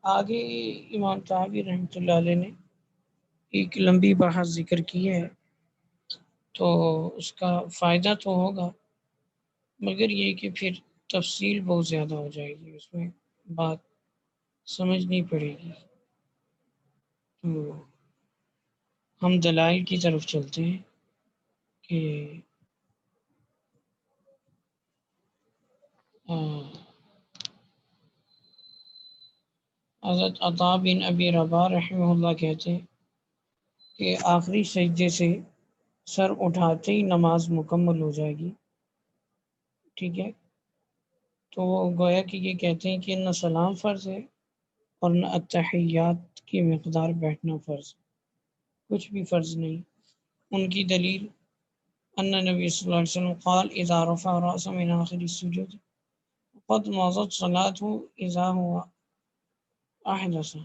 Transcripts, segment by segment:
آگے امام طحاوی رحمۃ اللہ علیہ نے ایک لمبی بحث ذکر کی ہے، تو اس کا فائدہ تو ہوگا، مگر یہ کہ پھر تفصیل بہت زیادہ ہو جائے گی، اس میں بات سمجھنی پڑے گی۔ تو ہم دلائل کی طرف چلتے ہیں کہ حضرت عطا بن ابی رباح رحمہ اللہ کہتے ہیں کہ آخری سجدے سے سر اٹھاتے ہی نماز مکمل ہو جائے گی، ٹھیک ہے؟ تو وہ گویا کہ یہ کہتے ہیں کہ نہ سلام فرض ہے اور نہ اتحیات کی مقدار بیٹھنا فرض، کچھ بھی فرض نہیں۔ ان کی دلیل ان نبی صلی اللہ علیہ وسلم قال اذا رفع رأسه من آخر السجود قد مضت صلاته اذا هو احدث۔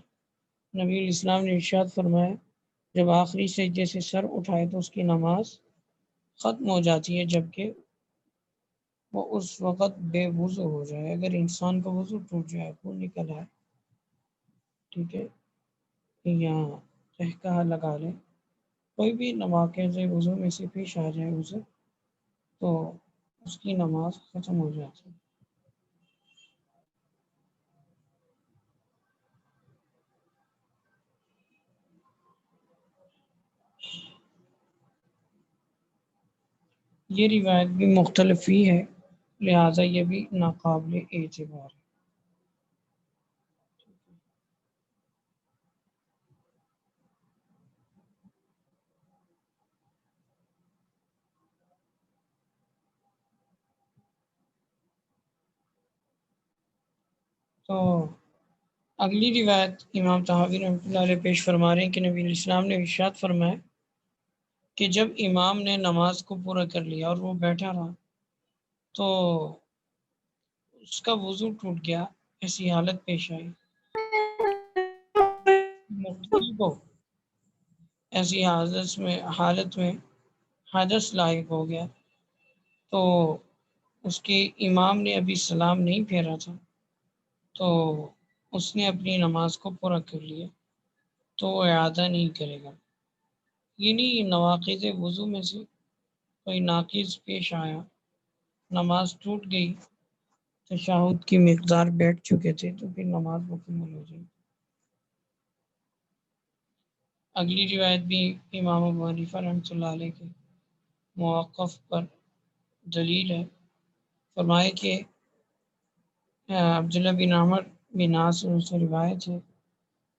نبی الاسلام نے ارشاد فرمایا جب آخری سجدے سے سر اٹھائے تو اس کی نماز ختم ہو جاتی ہے، جبکہ وہ اس وقت بے وضو ہو جائے۔ اگر انسان کا وضو ٹوٹ جائے، خون نکل آئے، ٹھیک ہے، یا تہکہ لگا لے، کوئی بھی نواقض وضو میں سے پیش آ جائے اسے، تو اس کی نماز ختم ہو جاتی ہے۔ یہ روایت بھی مختلف ہی ہے، لہٰذا یہ بھی ناقابل اعتبار ہے۔ تو اگلی روایت امام طحاوی رحمۃ اللہ علیہ پیش فرما رہے ہیں کہ نبی الاسلام نے ارشاد فرمایا کہ جب امام نے نماز کو پورا کر لیا اور وہ بیٹھا رہا تو اس کا وضو ٹوٹ گیا، ایسی حالت پیش آئی مقتدی کو، ایسی حالت میں حدث لاحق ہو گیا، تو اس کے امام نے ابھی سلام نہیں پھیرا تھا، تو اس نے اپنی نماز کو پورا کر لیا، تو وہ اعادہ نہیں کرے گا۔ یعنی نواقض وضو میں سے کوئی ناقض پیش آیا، نماز ٹوٹ گئی، تشہد کی مقدار بیٹھ چکے تھے، تو پھر نماز مکمل ہو جائے۔ اگلی روایت بھی امام ابو حنیفہ رحمۃ اللہ علیہ کے موقف پر دلیل ہے۔ فرمائے کہ عبداللہ بن عمر بن عاص سے روایت ہے،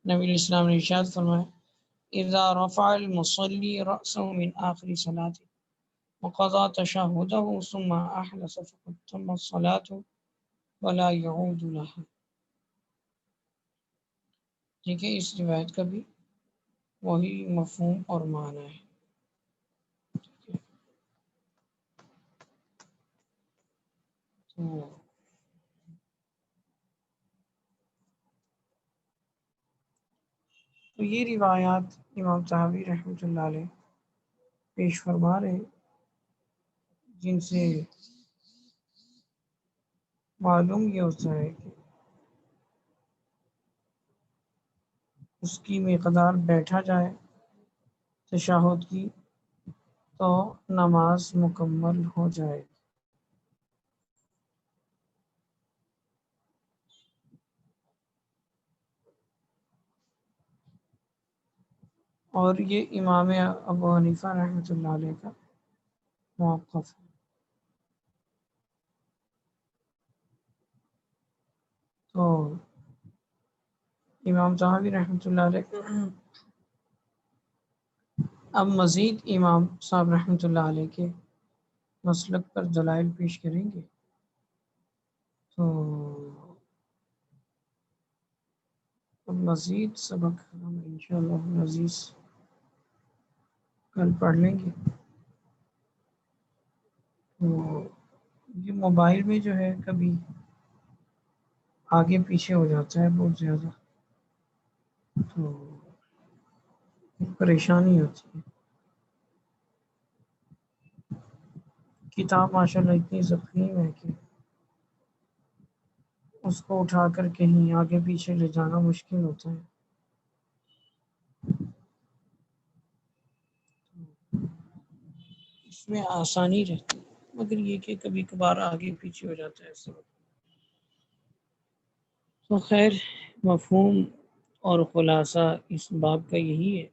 نبی الاسلام نے ارشاد فرمایا اذا رفع المصلی رأسه من آخر صلاته وقضى تشهده ثم احدث فقد تمت صلاته ولا يعود لها۔ ٹھیک ہے، اس روایت کا بھی وہی مفہوم اور معنی ہے۔ تو یہ روایات امام طحاوی رحمۃ اللہ علیہ پیش فرما رہے ہیں، جن سے معلوم یہ ہوتا ہے کہ اس کی مقدار بیٹھا جائے تشہد کی تو نماز مکمل ہو جائے۔ اور یہ امام ابو حنیفہ رحمۃ اللہ علیہ کا موقف ہے۔ تو امام طحاوی رحمۃ اللہ علیہ اب مزید امام صاحب رحمۃ اللہ علیہ کے مسلک پر دلائل پیش کریں گے، تو اب مزید سبق ہم انشاءاللہ عزیز کل پڑھ لیں گے۔ تو یہ موبائل میں جو ہے کبھی آگے پیچھے ہو جاتا ہے بہت زیادہ، تو پریشانی ہوتی ہے۔ کتاب ماشاءاللہ اتنی ضخیم ہے کہ اس کو اٹھا کر کہیں آگے پیچھے لے جانا مشکل ہوتا ہے. اس میں آسانی رہتی ہے، مگر یہ کہ کبھی کبھار آگے پیچھے ہو جاتا ہے سب. تو خیر مفہوم اور خلاصہ اس باب کا یہی ہے.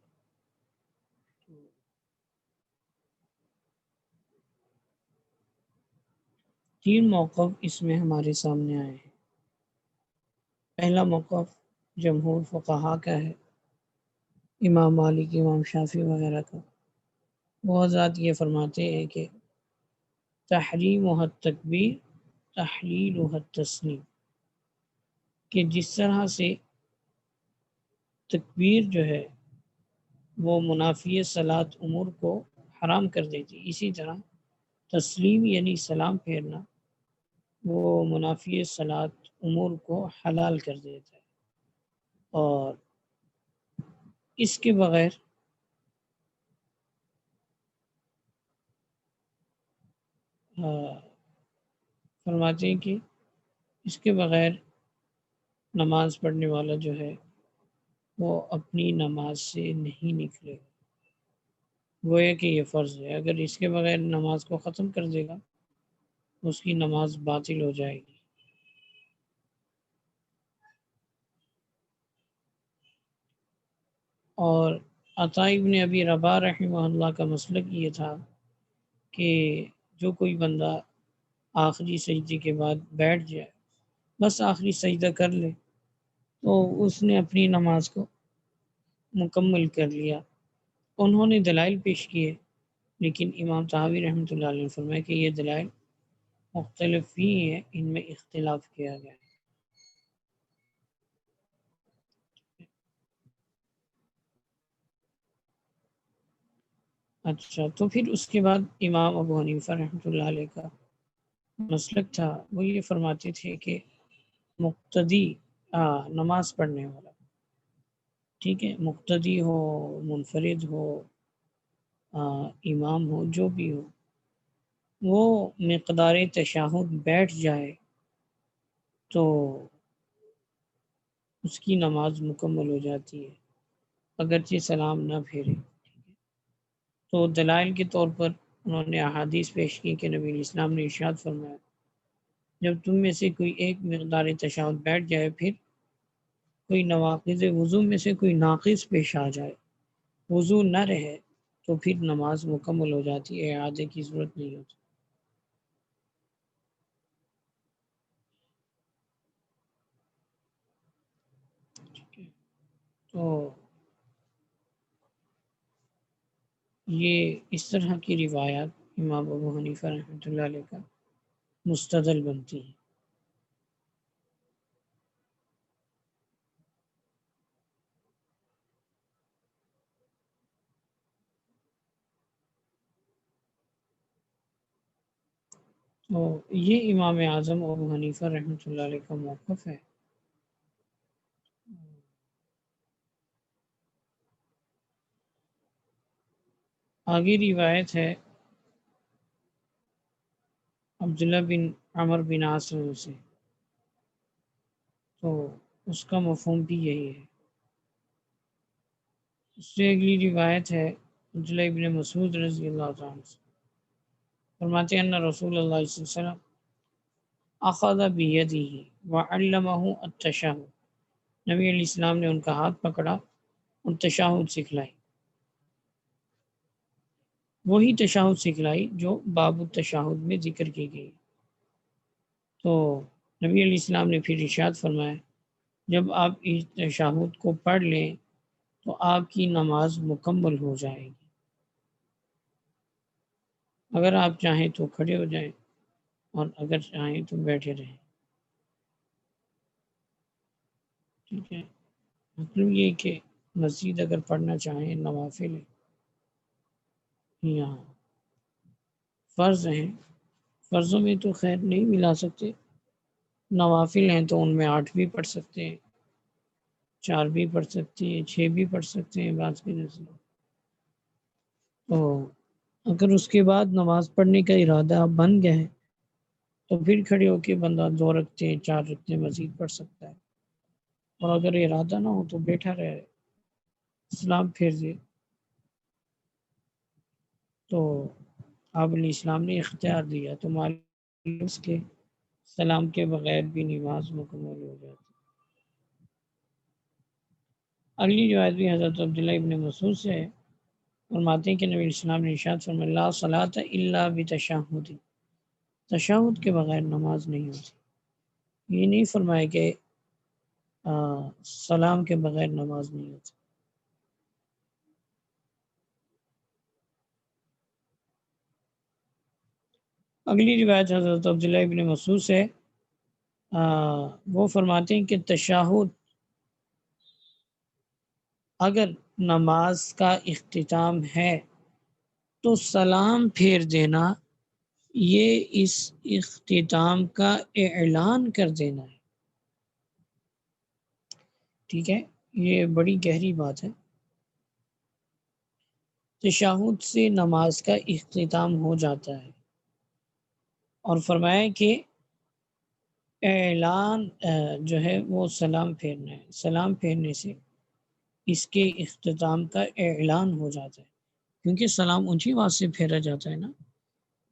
تین موقف اس میں ہمارے سامنے آئے ہیں. پہلا موقف جمہور فقہا کا ہے، امام مالک، امام شافعی وغیرہ کا. وہ حضرات یہ فرماتے ہیں کہ تحریم و تکبیر، تحلیل و تسلیم، کہ جس طرح سے تکبیر جو ہے وہ منافی صلاۃ امور کو حرام کر دیتی، اسی طرح تسلیم یعنی سلام پھیرنا وہ منافی صلاۃ امور کو حلال کر دیتا ہے. اور اس کے بغیر فرماتے ہیں کہ اس کے بغیر نماز پڑھنے والا جو ہے وہ اپنی نماز سے نہیں نکلے گا. گویا کہ یہ فرض ہے، اگر اس کے بغیر نماز کو ختم کر دے گا اس کی نماز باطل ہو جائے گی. اور عطا ابن ابی رباح رحمہ اللہ کا مسلک یہ تھا کہ جو کوئی بندہ آخری سجدے کے بعد بیٹھ جائے، بس آخری سجدہ کر لے، تو اس نے اپنی نماز کو مکمل کر لیا. انہوں نے دلائل پیش کیے، لیکن امام طحاوی رحمۃ اللہ علیہ نے فرمایا کہ یہ دلائل مختلف ہی ہیں، ان میں اختلاف کیا گیا ہے. اچھا، تو پھر اس کے بعد امام ابو حنیفہ رحمۃ اللہ علیہ کا مسلک تھا، وہ یہ فرماتے تھے کہ مقتدی نماز پڑھنے والا، ٹھیک ہے، مقتدی ہو، منفرد ہو، امام ہو، جو بھی ہو، وہ مقدار تشہد بیٹھ جائے تو اس کی نماز مکمل ہو جاتی ہے، اگرچہ سلام نہ پھیرے. تو دلائل کے طور پر انہوں نے احادیث پیش کی کہ نبی اسلام نے ارشاد فرمایا جب تم میں سے کوئی ایک مقدار تشہد بیٹھ جائے، پھر کوئی نواقض وضو میں سے کوئی ناقص پیش آ جائے، وضو نہ رہے، تو پھر نماز مکمل ہو جاتی ہے، اعادے کی ضرورت نہیں ہوتی. تو یہ اس طرح کی روایات امام ابو حنیفہ رحمۃ اللہ علیہ کا مستدل بنتی ہیں. تو یہ امام اعظم ابو حنیفہ رحمۃ اللہ علیہ کا موقف ہے. آگے روایت ہے عبداللہ بن عمر بن عاص سے، تو اس کا مفہوم بھی یہی ہے. اس سے اگلی روایت ہے عبداللہ ابن مسعود رضی اللہ عنہ سے، فرماتے ہیں ان رسول اللہ صلی اللہ علیہ وسلم اخذ بیدہ وعلمہ التشہد، نبی علیہ السلام نے ان کا ہاتھ پکڑا اور تشہد سکھلائی، وہی تشہد سکھلائی جو باب التشہد میں ذکر کی گئی. تو نبی علیہ السلام نے پھر ارشاد فرمایا جب آپ اس تشہد کو پڑھ لیں تو آپ کی نماز مکمل ہو جائے گی، اگر آپ چاہیں تو کھڑے ہو جائیں اور اگر چاہیں تو بیٹھے رہیں. ٹھیک ہے، مطلب یہ کہ مزید اگر پڑھنا چاہیں نوافل یہاں فرض ہیں، فرضوں میں تو خیر نہیں ملا سکتے، نوافل ہیں تو ان میں 8 بھی پڑھ سکتے ہیں، 4 بھی پڑھ سکتے ہیں، 6 بھی پڑھ سکتے ہیں بعض کے نزدیک. تو اگر اس کے بعد نماز پڑھنے کا ارادہ بن گیا ہے تو پھر کھڑے ہو کے بندہ 2 رکعتیں 4 رکعتیں مزید پڑھ سکتا ہے، اور اگر ارادہ نہ ہو تو بیٹھا رہے، سلام پھیر دے۔ تو آپ علیہ السلام نے اختیار دیا تو معلوم اس کے سلام کے بغیر بھی نماز مکمل ہو جاتی۔ اگلی روایت بھی حضرت عبداللہ ابن مسعود سے ہے، فرماتے ہیں کہ نبی السلام نے ارشاد فرمایا لا صلاۃ الا بتشہد، تشہد کے بغیر نماز نہیں ہوتی۔ یہ نہیں فرمایا کہ سلام کے بغیر نماز نہیں ہوتی۔ اگلی روایت حضرت عبداللہ ابن مسعود سے، وہ فرماتے ہیں کہ تشہد اگر نماز کا اختتام ہے تو سلام پھیر دینا یہ اس اختتام کا اعلان کر دینا ہے۔ ٹھیک ہے، یہ بڑی گہری بات ہے۔ تشہد سے نماز کا اختتام ہو جاتا ہے، اور فرمایا کہ اعلان جو ہے وہ سلام پھیرنا ہے، سلام پھیرنے سے اس کے اختتام کا اعلان ہو جاتا ہے، کیونکہ سلام اونچی آواز سے پھیرا جاتا ہے نا۔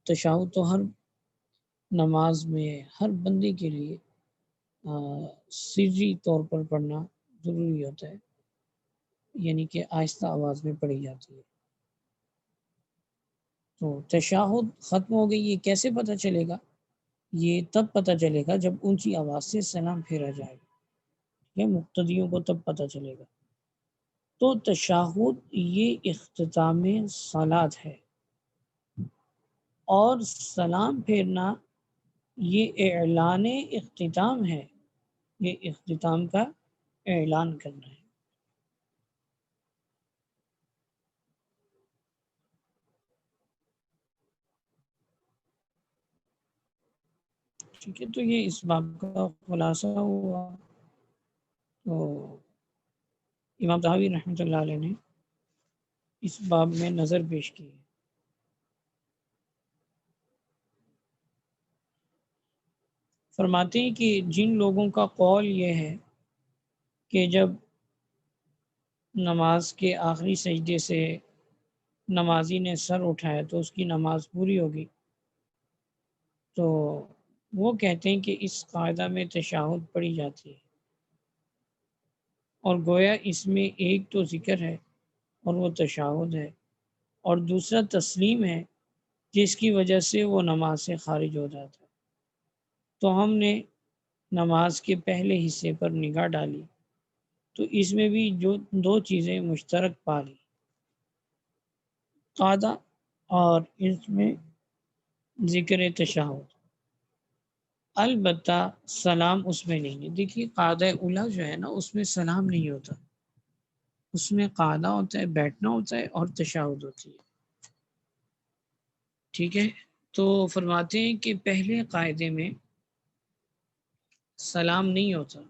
تشہد تو ہر نماز میں ہر بندے کے لیے سری طور پر پڑھنا ضروری ہوتا ہے، یعنی کہ آہستہ آواز میں پڑھی جاتی ہے۔ تو تشہد ختم ہو گئی، یہ کیسے پتہ چلے گا؟ یہ تب پتہ چلے گا جب اونچی آواز سے سلام پھیرا جائے گا، یہ مقتدیوں کو تب پتہ چلے گا۔ تو تشہد یہ اختتام صلاۃ ہے، اور سلام پھیرنا یہ اعلان اختتام ہے، یہ اختتام کا اعلان کرنا ہے۔ ٹھیک ہے، تو یہ اس باب کا خلاصہ ہوا۔ تو امام طحاوی رحمۃ اللہ علیہ نے اس باب میں نظر پیش کی ہے۔ فرماتے ہیں کہ جن لوگوں کا قول یہ ہے کہ جب نماز کے آخری سجدے سے نمازی نے سر اٹھایا تو اس کی نماز پوری ہوگی، تو وہ کہتے ہیں کہ اس قاعدہ میں تشہد پڑھی جاتی ہے، اور گویا اس میں ایک تو ذکر ہے اور وہ تشہد ہے، اور دوسرا تسلیم ہے جس کی وجہ سے وہ نماز سے خارج ہو جاتا ہے۔ تو ہم نے نماز کے پہلے حصے پر نگاہ ڈالی تو اس میں بھی جو 2 چیزیں مشترک پا لی، قاعدہ اور اس میں ذکر تشہد، البتہ سلام اس میں نہیں ہے۔ دیکھیے قاعدہ اولیٰ جو ہے نا اس میں سلام نہیں ہوتا، اس میں قاعدہ ہوتا ہے، بیٹھنا ہوتا ہے، اور تشہد ہوتی ہے۔ ٹھیک ہے، تو فرماتے ہیں کہ پہلے قاعدے میں سلام نہیں ہوتا،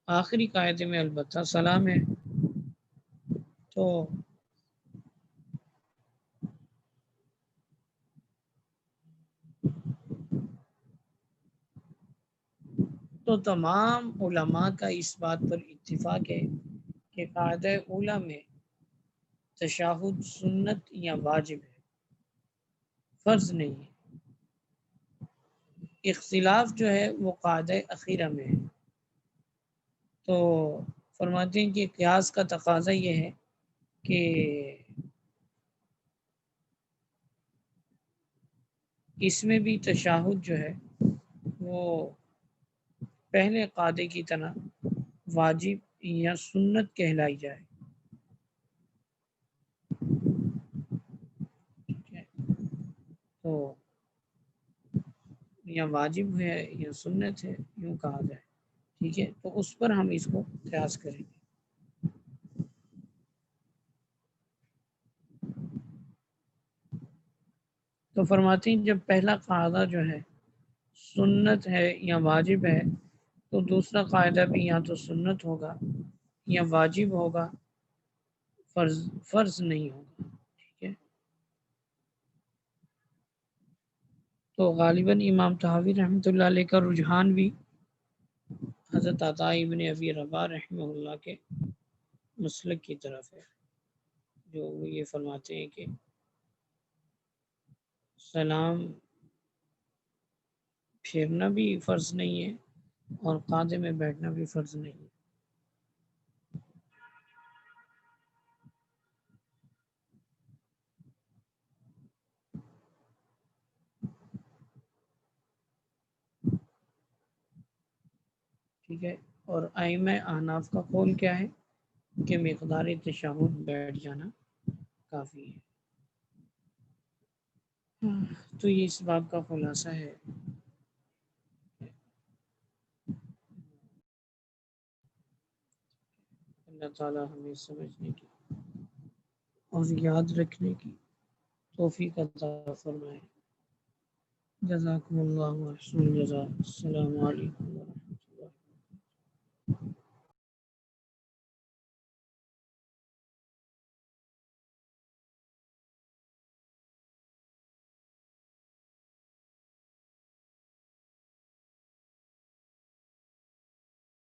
آخری قاعدے میں البتہ سلام ہے۔ تو تمام علماء کا اس بات پر اتفاق ہے کہ قاعدہ اولیٰ میں تشہد سنت یا واجب ہے، فرض نہیں ہے۔ اختلاف جو ہے وہ قاعدہ اخیرہ میں ہے۔ تو فرماتے ہیں کہ قیاس کا تقاضا یہ ہے کہ اس میں بھی تشہد جو ہے وہ پہلے قاعدے کی طرح واجب یا سنت کہلائی جائے۔ ٹھیک ہے، تو یا واجب ہے یا سنت ہے یوں کہا جائے، ٹھیک ہے، تو اس پر ہم اس کو قیاس کریں گے۔ تو فرماتے ہیں جب پہلا قاعدہ جو ہے سنت ہے یا واجب ہے تو دوسرا قاعدہ بھی یا تو سنت ہوگا یا واجب ہوگا، فرض نہیں ہوگا۔ ٹھیک ہے، تو غالباً امام طحاوی رحمۃ اللہ علیہ کا رجحان بھی حضرت عطا ابن ابی رباح رحمہ اللہ کے مسلک کی طرف ہے، جو وہ یہ فرماتے ہیں کہ سلام پھیرنا بھی فرض نہیں ہے اور قعدے میں بیٹھنا بھی فرض نہیں ہے۔ ٹھیک ہے، اور ائمہ احناف کا قول کیا ہے کہ مقدار تشہد بیٹھ جانا کافی ہے۔ تو یہ اس باب کا خلاصہ ہے۔ اللہ تعالی ہمیں سمجھنے کی اور یاد رکھنے کی توفیق عطا فرمائے۔ جزاکم اللہ احسن الجزاء۔ السلام علیکم۔